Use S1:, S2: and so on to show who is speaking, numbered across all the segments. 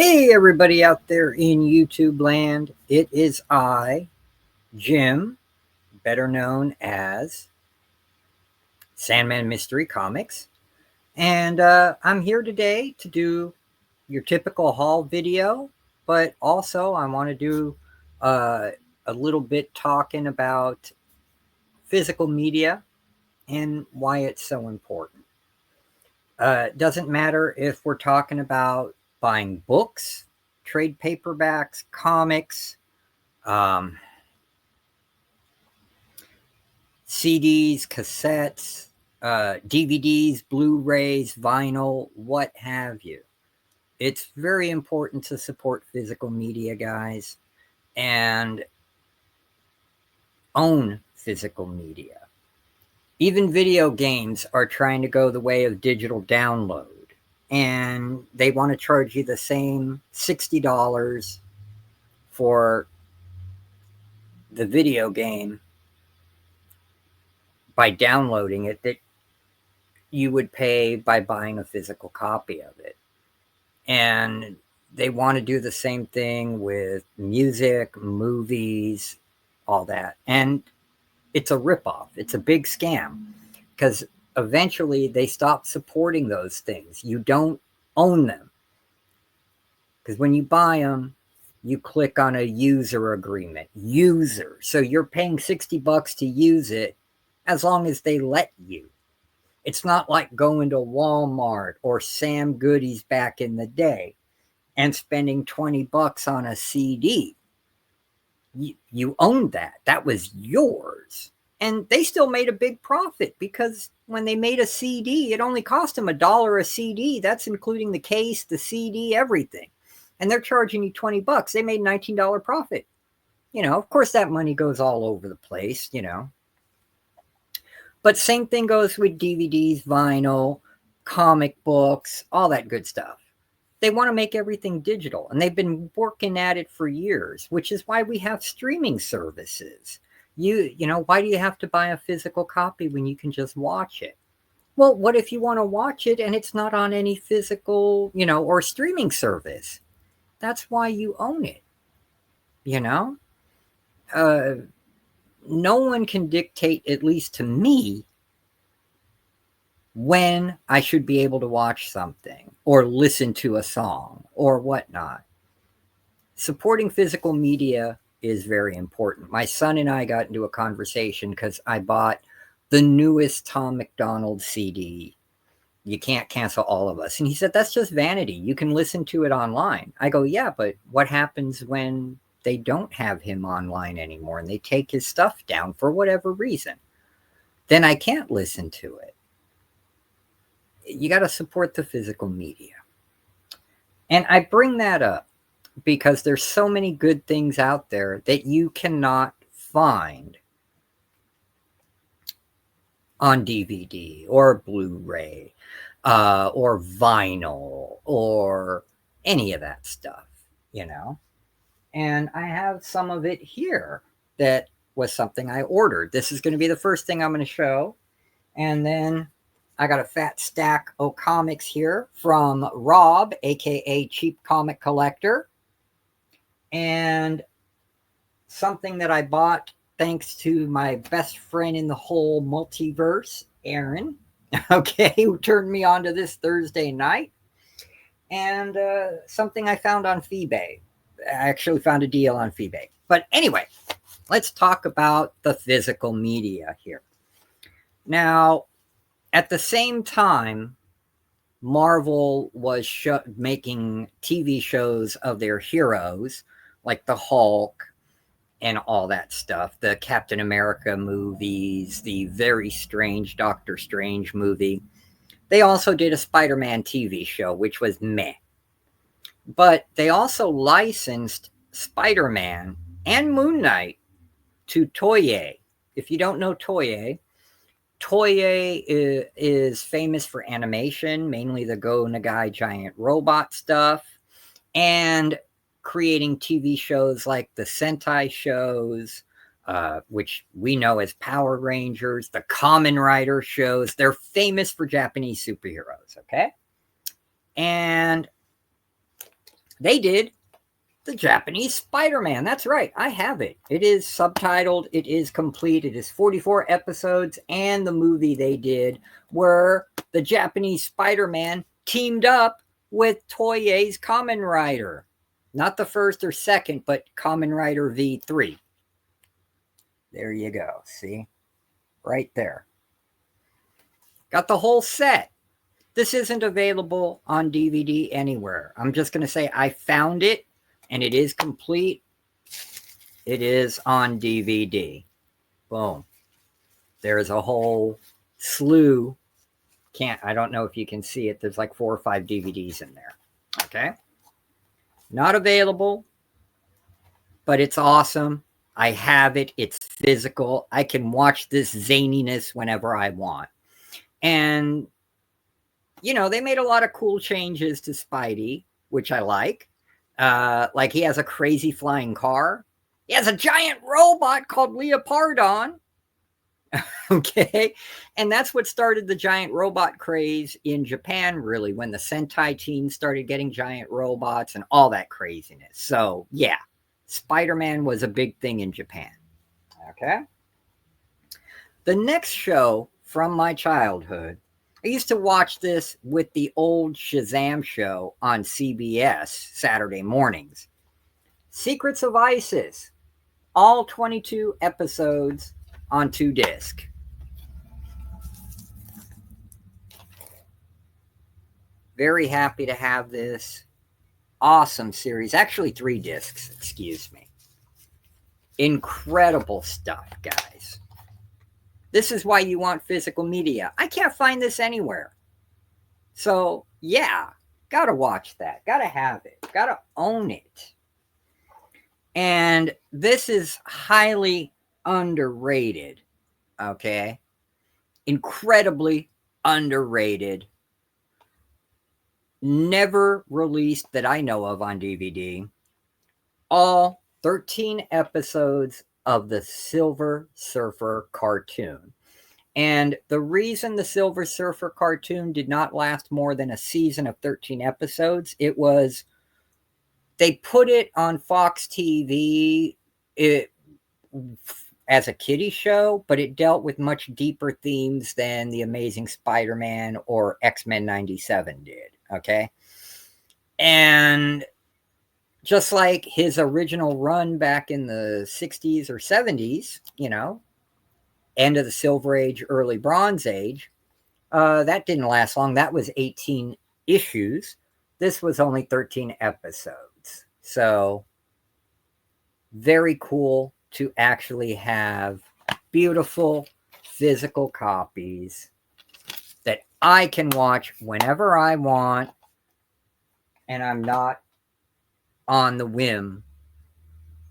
S1: Hey, everybody out there in YouTube land. It is I, Jim, better known as Sandman Mystery Comics. And I'm here today to do your typical haul video, but also I want to do a little bit talking about physical media and why it's so important. It doesn't matter if we're talking about buying books, trade paperbacks, comics, um, CDs, cassettes, DVDs, Blu-rays, vinyl, what have you. It's very important to support physical media, guys, and own physical media. Even video games are trying to go the way of digital download, and they want to charge you the same $60 for the video game by downloading it that you would pay by buying a physical copy of it. And they want to do the same thing with music, movies, all that. And it's a ripoff. It's a big scam because eventually they stop supporting those things. You don't own them. Because when you buy them, you click on a user agreement. User. So you're paying $60 to use it as long as they let you. It's not like going to Walmart or Sam Goodies back in the day and spending $20 on a CD. You owned that. That was yours. And they still made a big profit because when they made a CD, it only cost them $1 a CD. That's including the case, the CD, everything. And they're charging you $20. They made $19 profit. Of course, that money goes all over the place, But same thing goes with DVDs, vinyl, comic books, all that good stuff. They want to make everything digital, and they've been working at it for years, which is why we have streaming services. Why do you have to buy a physical copy when you can just watch it? Well, what if you want to watch it and it's not on any physical, or streaming service? That's why you own it, No one can dictate, at least to me, when I should be able to watch something or listen to a song or whatnot. Supporting physical media is very important. My son and I got into a conversation because I bought the newest Tom MacDonald CD. You can't cancel all of us. And he said, that's just vanity. You can listen to it online. I go, yeah, but what happens when they don't have him online anymore and they take his stuff down for whatever reason? Then I can't listen to it. You got to support the physical media. And I bring that up because there's so many good things out there that you cannot find on DVD or Blu-ray or vinyl or any of that stuff, And I have some of it here that was something I ordered. This is going to be the first thing I'm going to show. And then I got a fat stack of comics here from Rob, aka Cheap Comic Collector. And something that I bought thanks to my best friend in the whole multiverse, Aaron, who turned me on to this Thursday night. And something I found on Feebay. I actually found a deal on Feebay. But anyway, let's talk about the physical media here. Now, at the same time, Marvel was making TV shows of their heroes, like the Hulk and all that stuff, the Captain America movies, the very strange Doctor Strange movie. They also did a Spider-Man TV show, which was meh. But they also licensed Spider-Man and Moon Knight to Toei. If you don't know Toei is famous for animation, mainly the Go Nagai giant robot stuff, and creating TV shows like the Sentai shows, which we know as Power Rangers, the Kamen Rider shows. They're famous for Japanese superheroes, okay? And they did the Japanese Spider-Man. That's right. I have it. It is subtitled. It is complete. It is 44 episodes. And the movie they did where the Japanese Spider-Man teamed up with Toei's Kamen Rider. Not the first or second, but Kamen Rider V3. There you go. See? Right there. Got the whole set. This isn't available on DVD anywhere. I'm just going to say I found it, and it is complete. It is on DVD. Boom. There's a whole slew. I don't know if you can see it. There's like 4 or 5 DVDs in there. Okay. Not available, but it's awesome. I have it. It's physical. I can watch this zaniness whenever I want. And, you know, they made a lot of cool changes to Spidey, which I like. Like he has a crazy flying car. He has a giant robot called Leopardon. Okay. And that's what started the giant robot craze in Japan, really, when the Sentai team started getting giant robots and all that craziness. So, yeah, Spider-Man was a big thing in Japan. Okay. The next show from my childhood, I used to watch this with the old Shazam show on CBS Saturday mornings. Secrets of Isis, all 22 episodes on 2 discs. Very happy to have this awesome series. Actually, 3 discs, excuse me. Incredible stuff, guys. This is why you want physical media. I can't find this anywhere. So, yeah, gotta watch that. Gotta have it. Gotta own it. And this is highly underrated. Okay? Incredibly underrated. Never released that I know of on DVD. All 13 episodes of the Silver Surfer cartoon. And the reason the Silver Surfer cartoon did not last more than a season of 13 episodes, it was they put it on Fox TV as a kiddie show, but it dealt with much deeper themes than The Amazing Spider-Man or X-Men 97 did, okay? And just like his original run back in the 60s or 70s, you know, end of the Silver Age, early Bronze Age, that didn't last long. That was 18 issues. This was only 13 episodes. So, very cool to actually have beautiful physical copies that I can watch whenever I want, and I'm not on the whim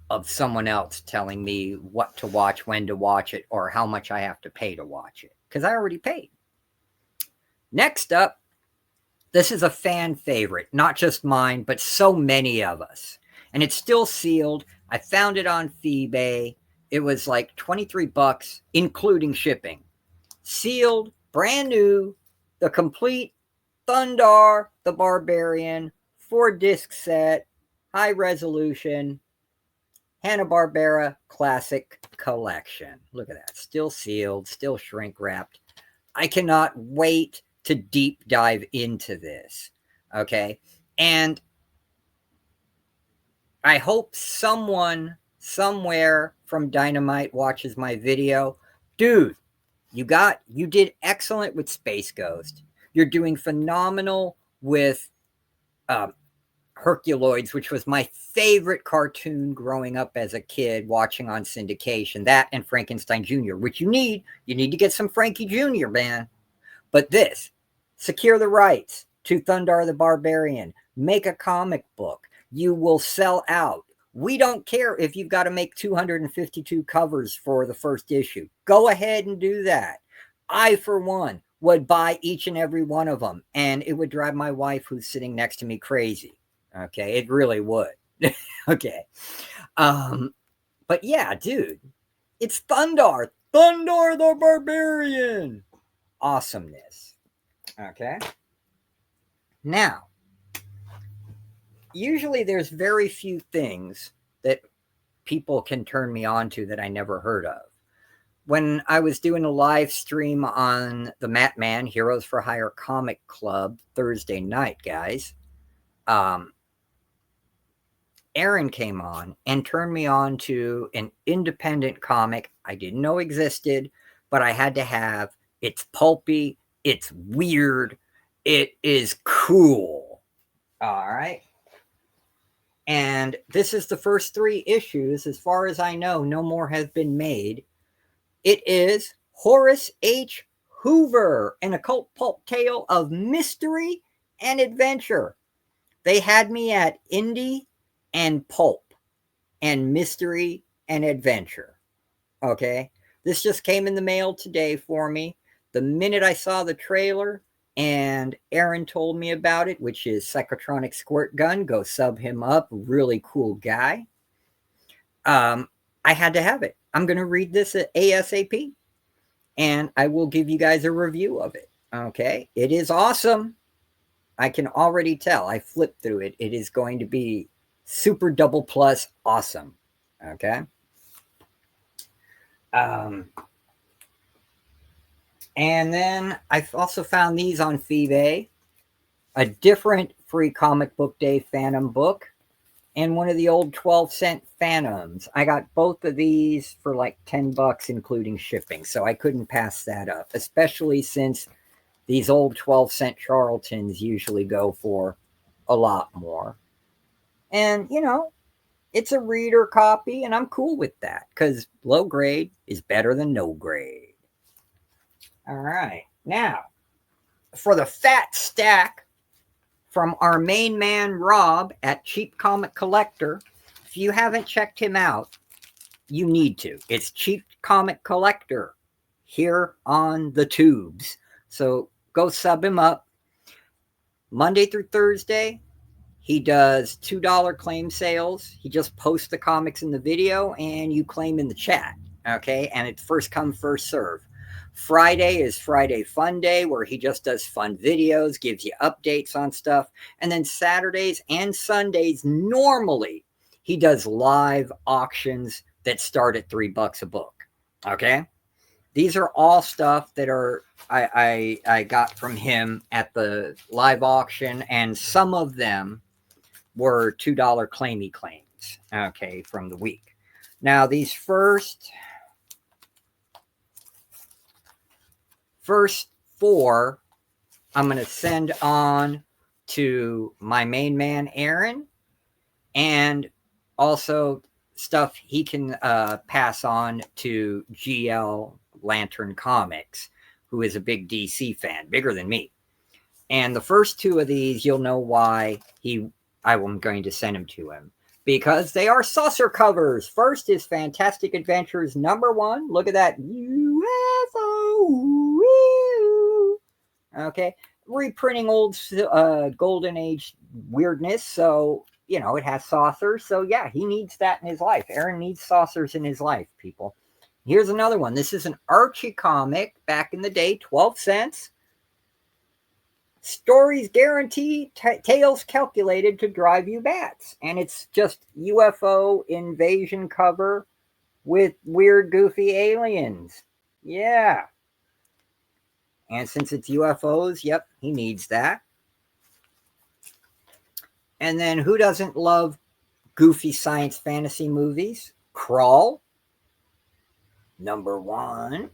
S1: of someone else telling me what to watch, when to watch it, or how much I have to pay to watch it, because I already paid. Next up, this is a fan favorite, not just mine, but so many of us. And it's still sealed. I found it on eBay. It was like $23, including shipping. Sealed, brand new, the complete Thundar the Barbarian 4-disc set, high resolution, Hanna-Barbera Classic Collection. Look at that. Still sealed, still shrink wrapped. I cannot wait to deep dive into this. Okay. And I hope someone somewhere from Dynamite watches my video. Dude, you did excellent with Space Ghost. You're doing phenomenal with Herculoids, which was my favorite cartoon growing up as a kid watching on syndication. That and Frankenstein Jr., which you need to get some Frankie Jr., man. But this, secure the rights to Thundar the Barbarian. Make a comic book. You will sell out. We don't care if you've got to make 252 covers for the first issue. Go ahead and do that. I, for one, would buy each and every one of them, and it would drive my wife, who's sitting next to me, crazy. Okay, it really would. Okay. But yeah, dude, it's Thundar the Barbarian. Awesomeness. Okay. Now, usually there's very few things that people can turn me on to that I never heard of. When I was doing a live stream on the Matt Man Heroes for Hire Comic Club Thursday night, guys, um, Aaron came on and turned me on to an independent comic I didn't know existed, but I had to have. It's pulpy, it's weird, it is cool. All right. And this is the first 3 issues. As far as I know, no more have been made. It is Horace H. Hoover, an occult pulp tale of mystery and adventure. They had me at indie and pulp and mystery and adventure. Okay. This just came in the mail today for me. The minute I saw the trailer and Aaron told me about it, which is Psychotronic Squirt Gun, go sub him up. Really cool guy. I had to have it. I'm going to read this at ASAP and I will give you guys a review of it. Okay. It is awesome. I can already tell. I flipped through it. It is going to be super double plus awesome. Okay. And then I've also found these on Feebay, a different free comic book day Phantom book, and one of the old 12-cent Phantoms. I got both of these for like $10, including shipping, so I couldn't pass that up, especially since these old 12-cent Charltons usually go for a lot more. And, you know, it's a reader copy, and I'm cool with that, because low grade is better than no grade. All right. Now, for the fat stack from our main man, Rob, at Cheap Comic Collector, if you haven't checked him out, you need to. It's Cheap Comic Collector here on the tubes. So go sub him up. Monday through Thursday, he does $2 claim sales. He just posts the comics in the video and you claim in the chat. Okay. And it's first come, first serve. Friday is Friday Fun Day, where he just does fun videos, gives you updates on stuff. And then Saturdays and Sundays, normally, he does live auctions that start at $3 a book. Okay? These are all stuff that are I got from him at the live auction, and some of them were $2 claimy claims, okay, from the week. Now, these first 4 I'm going to send on to my main man, Aaron, and also stuff he can pass on to GL Lantern Comics, who is a big DC fan, bigger than me. And the first 2 of these, you'll know why I'm going to send them to him. Because they are saucer covers. First is Fantastic Adventures #1. Look at that UFO. Okay. Reprinting old Golden Age weirdness. So, you know, it has saucers. So, yeah, he needs that in his life. Aaron needs saucers in his life, people. Here's another one. This is an Archie comic back in the day, 12 cents. Stories guaranteed, tales calculated to drive you bats. And it's just UFO invasion cover with weird, goofy aliens. Yeah. And since it's UFOs, yep, he needs that. And then who doesn't love goofy science fantasy movies? Crawl, #1.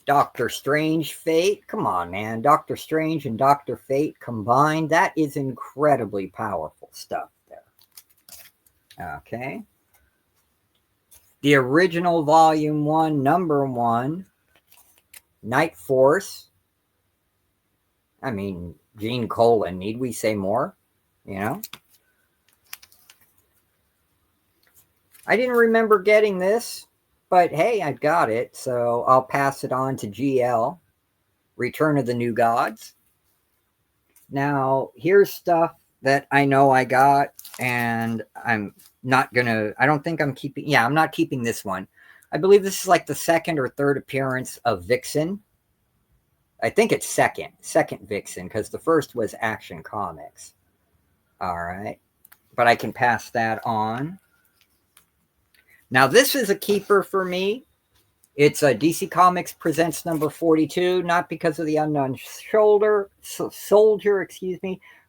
S1: Doctor Strange Fate. Come on, man. Doctor Strange and Doctor Fate combined. That is incredibly powerful stuff there. Okay. The original Volume 1, #1. Night Force. I mean, Gene Colan. Need we say more? You know? I didn't remember getting this. But hey, I got it, so I'll pass it on to GL. Return of the New Gods. Now, here's stuff that I know I got, and I'm not gonna, I don't think I'm keeping, yeah, I'm not keeping this one. I believe this is like the 2nd or 3rd appearance of Vixen. I think it's second Vixen, because the first was Action Comics. All right. But I can pass that on. Now, this is a keeper for me. It's a DC Comics Presents number 42, not because of the Unknown Soldier,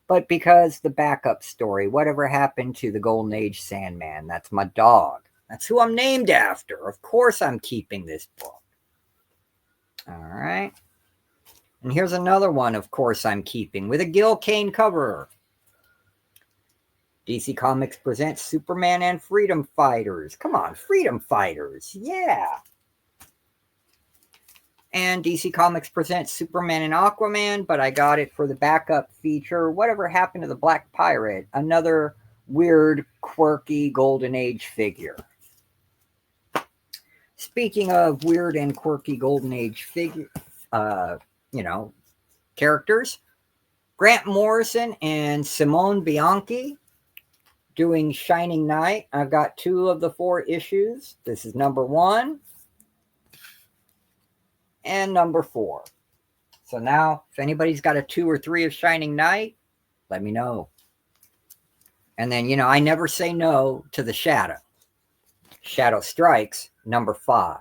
S1: but because the backup story, whatever happened to the Golden Age Sandman. That's my dog. That's who I'm named after. Of course I'm keeping this book. All right. And here's another one, of course I'm keeping, with a Gil Kane cover. DC Comics Presents Superman and Freedom Fighters. Come on, Freedom Fighters. Yeah. And DC Comics Presents Superman and Aquaman, but I got it for the backup feature. Whatever Happened to the Black Pirate? Another weird, quirky Golden Age figure. Speaking of weird and quirky Golden Age characters, Grant Morrison and Simone Bianchi doing Shining Knight. I've got 2 of the 4 issues. This is number 1 and number 4. So now, if anybody's got a 2 or 3 of Shining Knight, let me know. And then, I never say no to the Shadow. Shadow Strikes, number 5.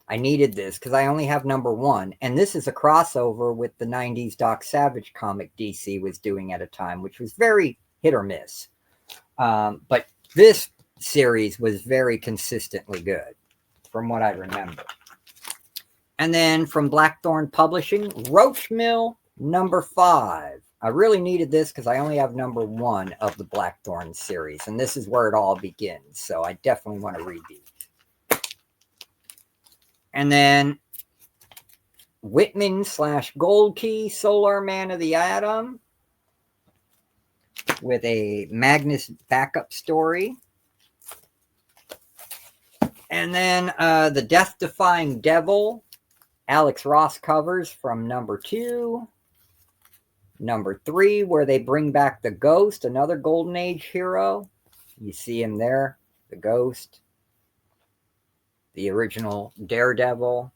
S1: I needed this because I only have number 1. And this is a crossover with the 90s Doc Savage comic DC was doing at a time, which was very hit or miss. But this series was very consistently good, from what I remember. And then from Blackthorn Publishing, Roach Mill, number 5. I really needed this because I only have number 1 of the Blackthorn series. And this is where it all begins. So I definitely want to read these. And then Whitman / Gold Key, Solar Man of the Atom, with a Magnus backup story. And then the Death Defying Devil, Alex Ross covers from number 2. Number 3, where they bring back the Ghost, another Golden Age hero. You see him there, the Ghost. The original Daredevil.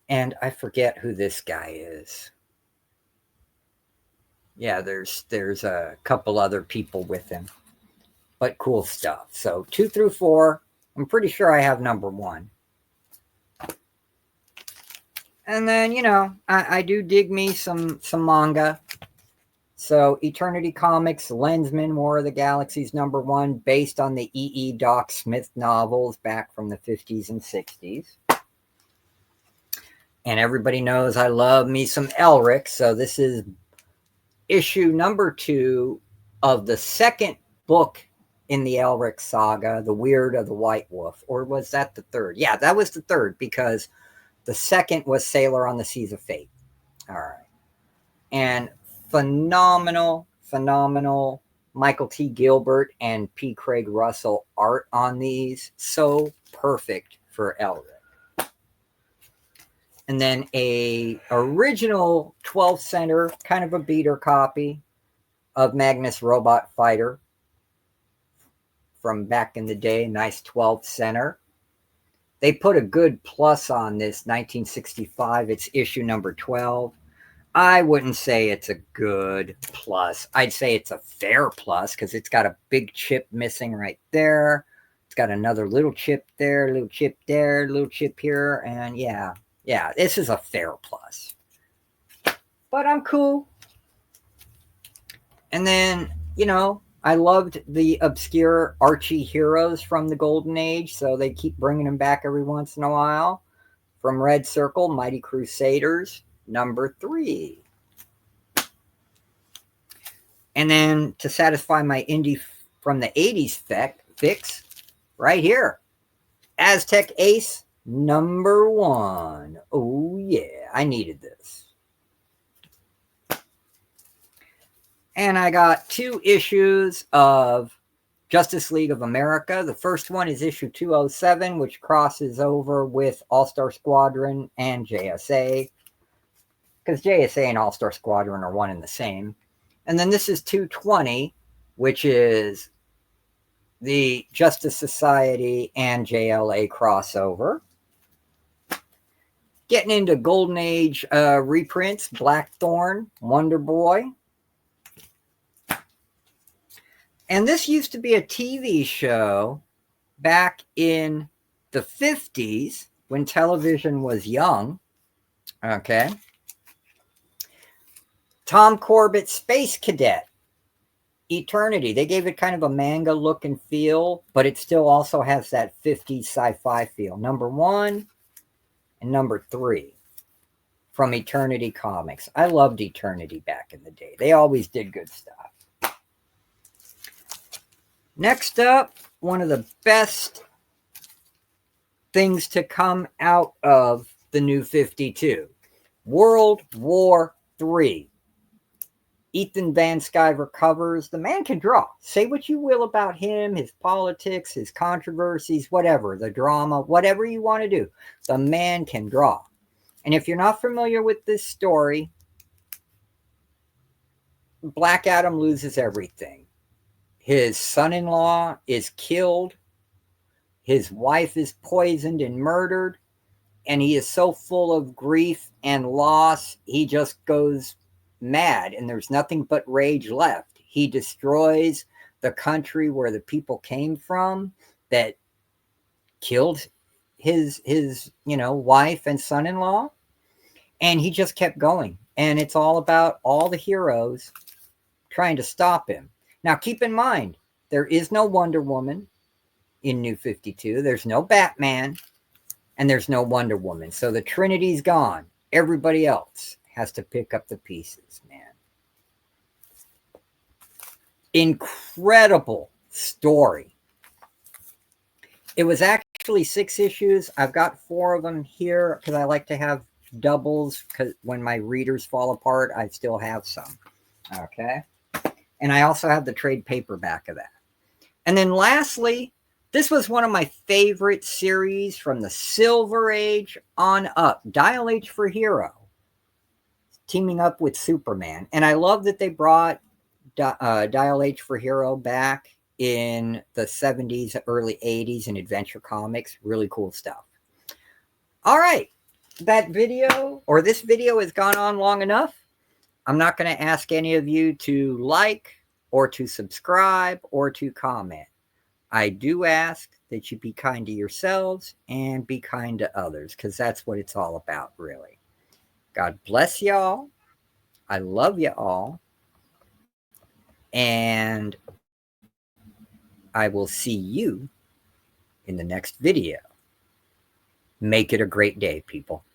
S1: And I forget who this guy is. Yeah, there's a couple other people with him. But cool stuff. So 2 through 4. I'm pretty sure I have number 1. And then, I do dig me some manga. So Eternity Comics, Lensman, War of the Galaxies, number 1, based on the E.E. Doc Smith novels back from the 50s and 60s. And everybody knows I love me some Elric. So this is issue number 2 of the second book in the Elric saga, The Weird of the White Wolf. Or was that the 3rd? Yeah, that was the 3rd, because the 2nd was Sailor on the Seas of Fate. All right. And phenomenal Michael T. Gilbert and P. Craig Russell art on these. So perfect for Elric. And then a original 12th center, kind of a beater copy of Magnus Robot Fighter from back in the day. Nice 12th center. They put a good plus on this 1965. It's issue number 12. I wouldn't say it's a good plus. I'd say it's a fair plus because it's got a big chip missing right there. It's got another little chip there, little chip there, little chip here. And yeah, this is a fair plus. But I'm cool. And then, I loved the obscure Archie heroes from the Golden Age, so they keep bringing them back every once in a while. From Red Circle, Mighty Crusaders, number 3. And then to satisfy my indie from the 80s fix, right here, Aztec Ace, number 1. Oh yeah, I needed this. And I got 2 issues of Justice League of America. The first one is issue 207, which crosses over with All-Star Squadron and JSA. Because JSA and All-Star Squadron are one and the same. And then this is 220, which is the Justice Society and JLA crossover. Getting into Golden Age reprints, Blackthorn, Wonder Boy. And this used to be a TV show back in the 50s when television was young. Okay. Tom Corbett, Space Cadet, Eternity. They gave it kind of a manga look and feel, but it still also has that 50s sci-fi feel. Number 1 and number 3 from Eternity Comics. I loved Eternity back in the day. They always did good stuff. Next up, one of the best things to come out of the New 52. World War III. Ethan Van Sciver covers. The man can draw. Say what you will about him, his politics, his controversies, whatever, the drama, whatever you want to do. The man can draw. And if you're not familiar with this story, Black Adam loses everything. His son-in-law is killed. His wife is poisoned and murdered. And he is so full of grief and loss, he just goes mad, and there's nothing but rage left. He destroys the country where the people came from that killed his wife and son-in-law, and he just kept going. And it's all about all the heroes trying to stop him. Now, keep in mind, there is no Wonder Woman in New 52. There's no Batman, and there's no Wonder Woman. So the Trinity's gone. Everybody else has to pick up the pieces, man. Incredible story. It was actually 6 issues. I've got 4 of them here because I like to have doubles, because when my readers fall apart, I still have some. Okay. And I also have the trade paperback of that. And then lastly, this was one of my favorite series from the Silver Age on up. Dial H for Hero, teaming up with Superman. And I love that they brought Dial H for Hero back in the 70s, early 80s in Adventure Comics. Really cool stuff. All right. That video, or this video, has gone on long enough. I'm not going to ask any of you to like or to subscribe or to comment. I do ask that you be kind to yourselves and be kind to others, because that's what it's all about, really. God bless y'all. I love you all. And I will see you in the next video. Make it a great day, people.